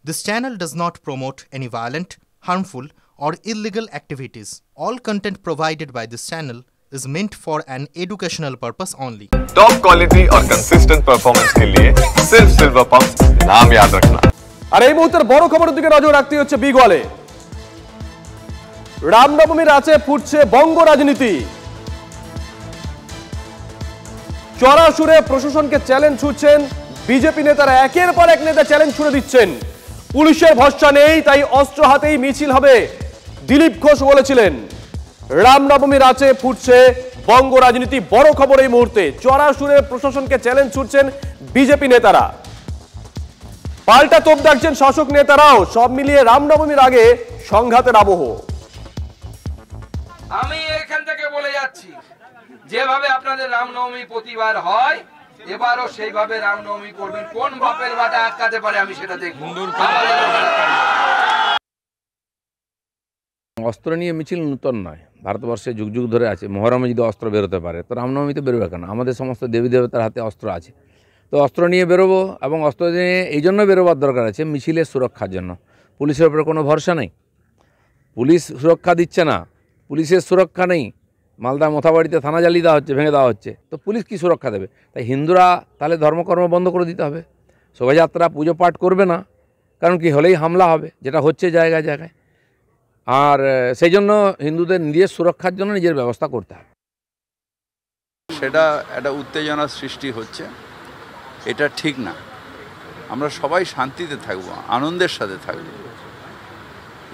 This channel does not promote any violent, harmful, or illegal activities. All content provided by this channel is meant for an educational purpose only. Top quality और consistent performance के लिए सिर्फ silver pumps नाम याद रखना। আর এই মুহূর্তের বড় খবরের দিকে নজর রাখতে হচ্ছে বিগলে। রামনবমীর আছে ফুটছে বঙ্গ রাজনীতি। চড়া সুরে প্রশাসনকে চ্যালেঞ্জ ছুড়ছেন বিজেপি নেতারা, একের পর এক নেতা চ্যালেঞ্জ ছুড়ে দিচ্ছেন। পুলিশের ভরসা নেই, তাই অস্ত্র হাতেই মিছিল হবে, দিলীপ ঘোষ বলেছিলেন। রামনবমীর আছে ফুটছে বঙ্গ রাজনীতি, বড় খবর এই মুহূর্তে। চড়া সুরে প্রশাসনকে চ্যালেঞ্জ ছুড়ছেন বিজেপি নেতারা, পাল্টা তোপ দাগছেন শাসক নেতারাও। সব মিলিয়ে রামনবমীর আগে সংঘাতের আবহ। আমি এখান থেকে বলে যাচ্ছি, যেভাবে আপনাদের রামনবমী প্রতিবার হয় এবারও সেইভাবে রামনবমী করবেন। কোন বাপের বাটা আটকাতে পারে আমি সেটা দেখব। অস্ত্র নিয়ে মিছিল নূতন নয়, ভারতবর্ষে যুগ যুগ ধরে আছে। মহরমে যদি অস্ত্র বেরোতে পারে তো রামনবমীতে বেরোবে কেন? আমাদের সমস্ত দেবী দেবতার হাতে অস্ত্র আছে, তো অস্ত্র নিয়ে বেরোবো। এবং অস্ত্র নিয়ে এই জন্য বেরোবার দরকার আছে মিছিলের সুরক্ষার জন্য। পুলিশের উপরে কোনো ভরসা নেই, পুলিশ সুরক্ষা দিচ্ছে না, পুলিশের সুরক্ষা নেই। মালদা মোথাবাড়িতে থানা জ্বালিয়ে দেওয়া হচ্ছে, ভেঙে দেওয়া হচ্ছে, তো পুলিশ কি সুরক্ষা দেবে? তাই হিন্দুরা তাহলে ধর্মকর্ম বন্ধ করে দিতে হবে, শোভাযাত্রা পুজো পাঠ করবে না, কারণ কি হলেই হামলা হবে, যেটা হচ্ছে জায়গায় জায়গায়। আর সেই জন্য হিন্দুদের নিজের সুরক্ষার জন্য নিজের ব্যবস্থা করতে হবে। সেটা একটা উত্তেজনার সৃষ্টি হচ্ছে, এটা ঠিক না। আমরা সবাই শান্তিতে থাকব, আনন্দের সাথে থাকব।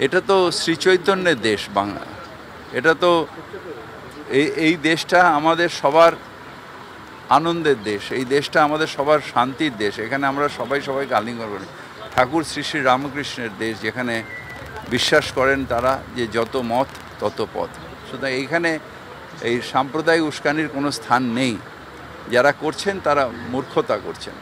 এটা তো শ্রীচৈতন্যের দেশ বাংলা, এটা তো এই দেশটা আমাদের সবার আনন্দের দেশ, এই দেশটা আমাদের সবার শান্তির দেশ। এখানে আমরা সবাই সবাইকে আলিঙ্গন করি। ঠাকুর শ্রী শ্রী রামকৃষ্ণের দেশ, যেখানে বিশ্বাস করেন তারা যে যত মত তত পথ। সুতরাং এইখানে এই সাম্প্রদায়িক উস্কানির কোনো স্থান নেই। যারা করছেন তারা মূর্খতা করছেন।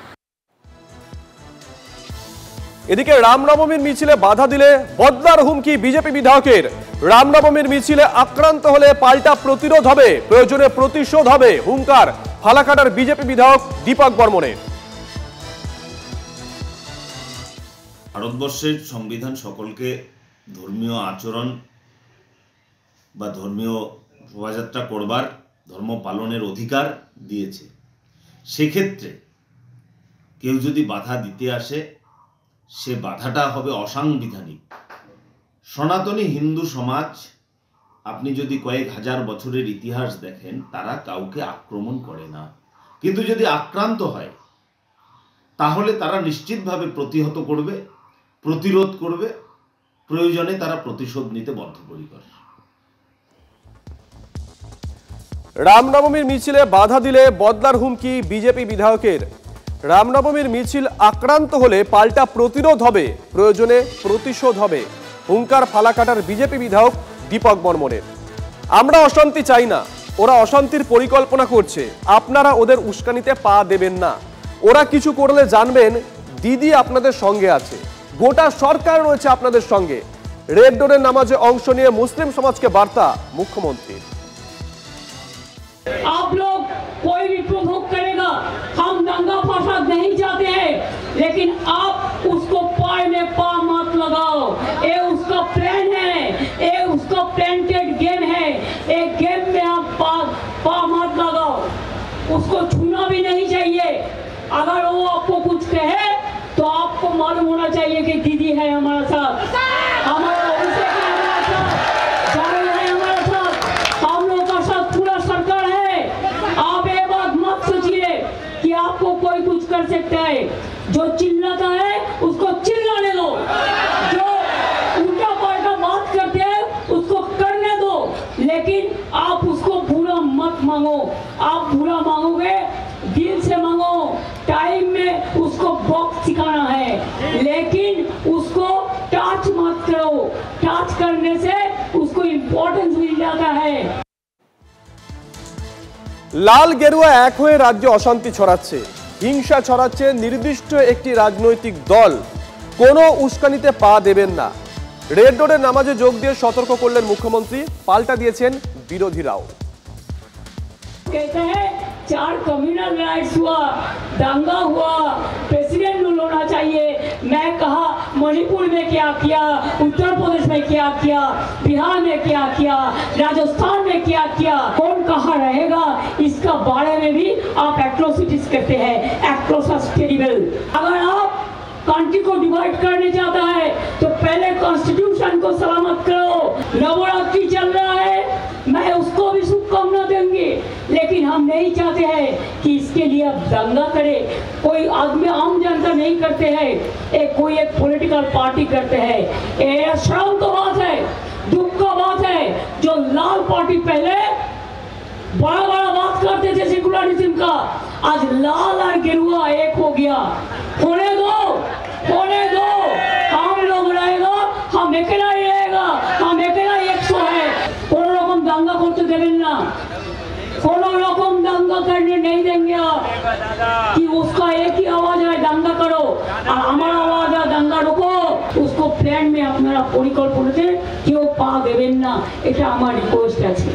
এদিকে রামনবমীর মিছিলে বাধা দিলে বদলার হুমকি বিজেপি বিধায়কের। রামনবমীর মিছিলে আক্রান্ত হলে পাল্টা প্রতিরোধ হবে, প্রয়োজনে প্রতিশোধ হবে, হুঙ্কার ফালাকাটার বিজেপি বিধায়ক দীপক বর্মনের। ভারতবর্ষের সংবিধান সকলকে ধর্মীয় আচরণ বা ধর্মীয় শোভাযাত্রা করবার, ধর্ম পালনের অধিকার দিয়েছে। সেক্ষেত্রে কেউ যদি বাধা দিতে আসে, সে বাধাটা হবে অসাংবিধানিক। সনাতনী হিন্দু সমাজ, আপনি যদি কয়েক হাজার বছরের ইতিহাস দেখেন, তারা কাউকে আক্রমণ করে না, কিন্তু যদি আক্রান্ত হয় তাহলে তারা নিশ্চিতভাবে প্রতিহত করবে, প্রতিরোধ করবে, প্রয়োজনে তারা প্রতিশোধ নিতে বদ্ধপরিকর। রামনবমীর মিছিলে বাধা দিলে বদলার হুমকি বিজেপি বিধায়কের। রামনবমীর মিছিল আক্রান্ত হলে পাল্টা প্রতিরোধ হবে, প্রয়োজনে প্রতিশোধ হবে, হুঙ্কার ফালাকাটার বিজেপি বিধায়ক দীপক বর্মনের। আমরা অশান্তি চাই না, ওরা অশান্তির পরিকল্পনা করছে, আপনারা ওদের উস্কানিতে পা দেবেন না। ওরা কিছু করলে জানবেন দিদি আপনাদের সঙ্গে আছে, গোটা সরকার রয়েছে আপনাদের সঙ্গে। রেড ডোরের নামাজে অংশ নিয়ে মুসলিম সমাজকে বার্তা মুখ্যমন্ত্রীর। आप लोग कोई भी प्रोवोक करेगा, हम दंगा फसाद नहीं चाहते हैं, लेकिन आप उसको पाए में पा मत लगाओ। ये उसका प्लान है, ये उसका प्लांटेड गेम है, एक गेम में आप पा मत लगाओ। उसको छूना भी नहीं चाहिए। अगर वो आपको कुछ कहे तो आपको मालूम होना चाहिए कि दीदी है हमारे साथ, हमारा अभिषेक है हमारे साथ, जावेद है हमारे साथ, हम लोग का साथ पूरा सरकार है। आप ये बात मत सोचिए कि आपको कोई कुछ कर सकता है। जो चिल्लाता है उसको चिल्लाने दो, जो उल्टा पलटा बात करते हैं उसको करने दो, लेकिन आप उसको बुरा मत मांगो। आप बुरा मांगोगे, दिल से मांगो, टाइम में उसको बॉक्स सिखाना है, लेकिन उसको टच मत करो। टच करने से उसको इम्पोर्टेंस मिल जाता है। লাল গেরুয়া এক হয়ে রাজ্যে অশান্তি ছড়াচ্ছে, হিংসা ছড়াচ্ছে নির্দিষ্ট একটি রাজনৈতিক দল। কোনো উস্কানিতে পা দেবেন না। রেড ডোরের নামাজে যোগ দিয়ে সতর্ক করলেন মুখ্যমন্ত্রী, পাল্টা দিয়েছেন বিরোধীরাও। कहते हैं 4 कम्युनल राइट्स हुआ, दंगा हुआ, प्रेसिडेंट रूल होना चाहिए। मैं कहा मणिपुर में क्या किया, उत्तर प्रदेश में क्या किया, बिहार में क्या किया, राजस्थान में क्या किया, कौन कहाँ रहेगा, इसका बारे में भी आप एट्रोसिटीज करते हैं। Atrocities terrible. अगर आप कंट्री को डिवाइड करने चाहता है तो पहले कॉन्स्टिट्यूशन को सलामत करो। नवरात्रि चल रहा है, मैं उसको भी शुभकामना देंगे, लेकिन हम नहीं चाहते हैं कि इसके लिए अब दंगा करे। कोई आदमी, आम जनता नहीं करते हैं, कोई एक पॉलिटिकल पार्टी करते हैं। ये शर्म तो बात है, दुख का बात है। जो लाल पार्टी पहले बड़ा बड़ा बात करते थे सेकुलरिज्म का, आज लाल और गेरुआ एक हो गया। होने दो, होने दो। हम लोग रहेगा, हम अकेला ही रहेगा, हम अकेला 100 है। कोनो रकम दंगा करते देवें ना, कोनो रकम दंगा करने नहीं देंगे कि उसका एक ही आवाज है दंगा करो और हमारा आवाज है दंगा रोको। उसको प्लान में अपना परिकल्पनाते क्यों पा देवें ना, এটা আমার রিকোয়েস্ট আছে।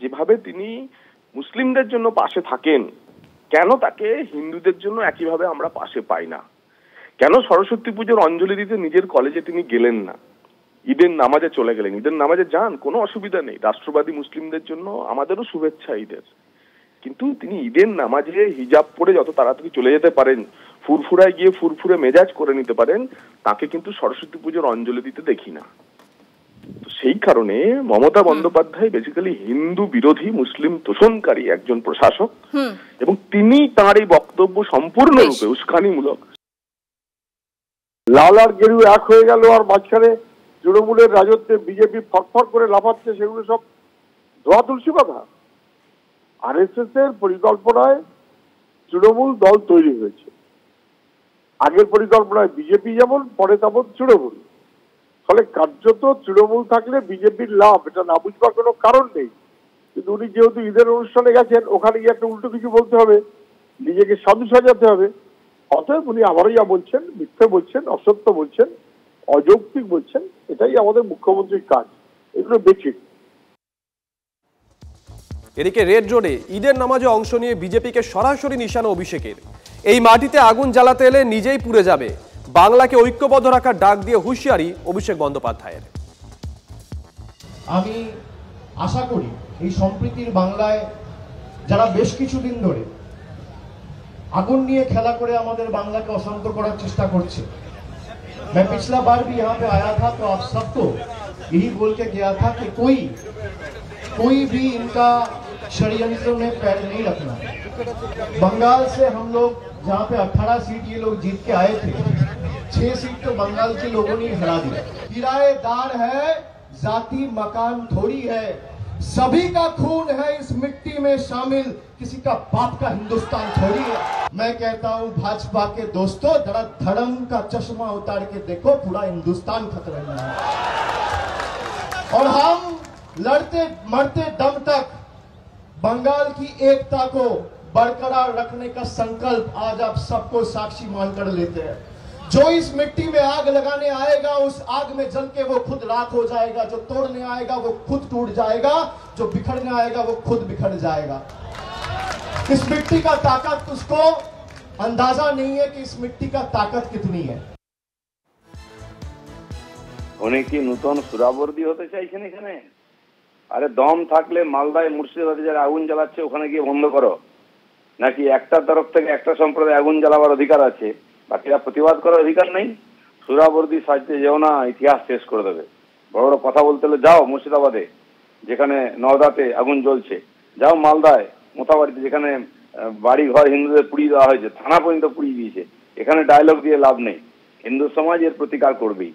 যেভাবে তিনি মুসলিমদের জন্য পাশে থাকেন, কেন তাকে হিন্দুদের জন্য একইভাবে আমরা পাশে পাই না? কেন সরস্বতী পুজোর অঞ্জলি দিতে নিজের কলেজে তিনি গেলেন না, ঈদের নামাজে চলে গেলেন? ঈদের নামাজে যান, কোনো অসুবিধা নেই, রাষ্ট্রবাদী মুসলিমদের জন্য আমাদেরও শুভেচ্ছা ঈদের। কিন্তু তিনি ঈদের নামাজে হিজাব পরে যত তাড়াতাড়ি চলে যেতে পারেন, ফুরফুরায় গিয়ে ফুরফুরে মেজাজ করে নিতে পারেন, তাকে কিন্তু সরস্বতী পুজোর অঞ্জলি দিতে দেখি না। তো সেই কারণে মমতা বন্দ্যোপাধ্যায় বেসিক্যালি হিন্দু বিরোধী, মুসলিম তোষণকারী একজন প্রশাসক, এবং তিনি তাঁর এই বক্তব্য সম্পূর্ণরূপে উস্কানিমূলক। লাল আর গেরু এক হয়ে গেল, আর মাঝখানে তৃণমূলের রাজত্বে বিজেপি ফটফট করে লাফাচ্ছে, সেগুলো সব ধোয়া তুলসী কথা। আরএসএস এর পরিকল্পনায় তৃণমূল দল তৈরি হয়েছে। আগের পরিকল্পনায় বিজেপি যেমন, পরে তেমন তৃণমূল। ফলে কার্যত তৃণমূল থাকলে বিজেপির লাভ, এটা না বুঝবার কোনো কারণ নেই। কিন্তু উনি যেহেতু ঈদের অনুষ্ঠানে গেছেন, ওখানে গিয়ে একটা উল্টো কিছু বলতে হবে, নিজেকে সাধু সাজাতে হবে। অতএব উনি আবারও যা বলছেন, মিথ্যে বলছেন, অসত্য বলছেন, অযৌক্তিক বলছেন। এটাই আমাদের মুখ্যমন্ত্রীর কাজ, এগুলো বেঠিক। এদিকে রেড রোডে ঈদের নামাজে অংশ নিয়ে বিজেপিকে সরাসরি নিশানা অভিষেকের। এই মাটিতে আগুন জ্বালাতে এলে নিজেই পুড়ে যাবে, বাংলাকে ঐক্যবদ্ধ রাখার ডাক দিয়ে হুঁশিয়ারি অভিষেক বন্দ্যোপাধ্যায়ের। আমি আশা করি এই সম্প্রীতির বাংলায় যারা বেশ কিছুদিন ধরে আগুন নিয়ে খেলা করে আমাদের বাংলাকে অশান্ত করার চেষ্টা করছে, मैं पिछला बार भी यहाँ पे आया था तो आप सबको यही बोल के गया था कि कोई भी इनका षड्यंत्र में पैर नहीं रखना। बंगाल से हम लोग जहाँ पे 18 सीट ये लोग जीत के आए थे, 6 सीट तो बंगाल के लोगों ने हरा दिया। किराएदार है, जाति मकान थोड़ी है, सभी का खून है इस मिट्टी में शामिल, किसी का बाप का हिंदुस्तान थोड़ी है। मैं कहता हूँ भाजपा के दोस्तों, जरा धर्म का चश्मा उतार के देखो, पूरा हिंदुस्तान खतरे में है। और हम लड़ते मरते दम तक बंगाल की एकता को बरकरार रखने का संकल्प आज आप सबको साक्षी मानकर लेते हैं। जो इस मिट्टी में आग लगाने आएगा, उस आग में जल के वो खुद राख हो जाएगा, जो तोड़ने आएगा वो खुद टूट जाएगा, जो बिखरने आएगा वो खुद बिखर जाएगा। इस मिट्टी का ताकत, उसको अंदाजा नहीं है कि इस मिट्टी का ताकत कितनी है। उन्हें की नूतन सुराबर्दी होते চাইছেন এখানে? আরে দম থাকলে মালদায় মুর্শিদাবাদে যারা আগুন জ্বালাচ্ছে ওখানে গিয়ে বন্ধ করো, নাকি একটা তরফ থেকে একটা সম্প্রদায় আগুন জ্বালাবার অধিকার আছে, বাকিরা প্রতিবাদ করার অধিকার নেই? সুরাবর্দি সাজতে যেও না, ইতিহাস শেষ করে দেবে। বড় বড় কথা বলতে হলে যাও মুর্শিদাবাদে, যেখানে নওদাতে আগুন জ্বলছে, যাও মালদায় মোথাবাড়িতে, যেখানে বাড়ি ঘর হিন্দুদের পুড়িয়ে দেওয়া হয়েছে, থানা পর্যন্ত পুড়িয়ে দিয়েছে। এখানে ডায়লগ দিয়ে লাভ নেই, হিন্দু সমাজ এর প্রতিকার করবেই।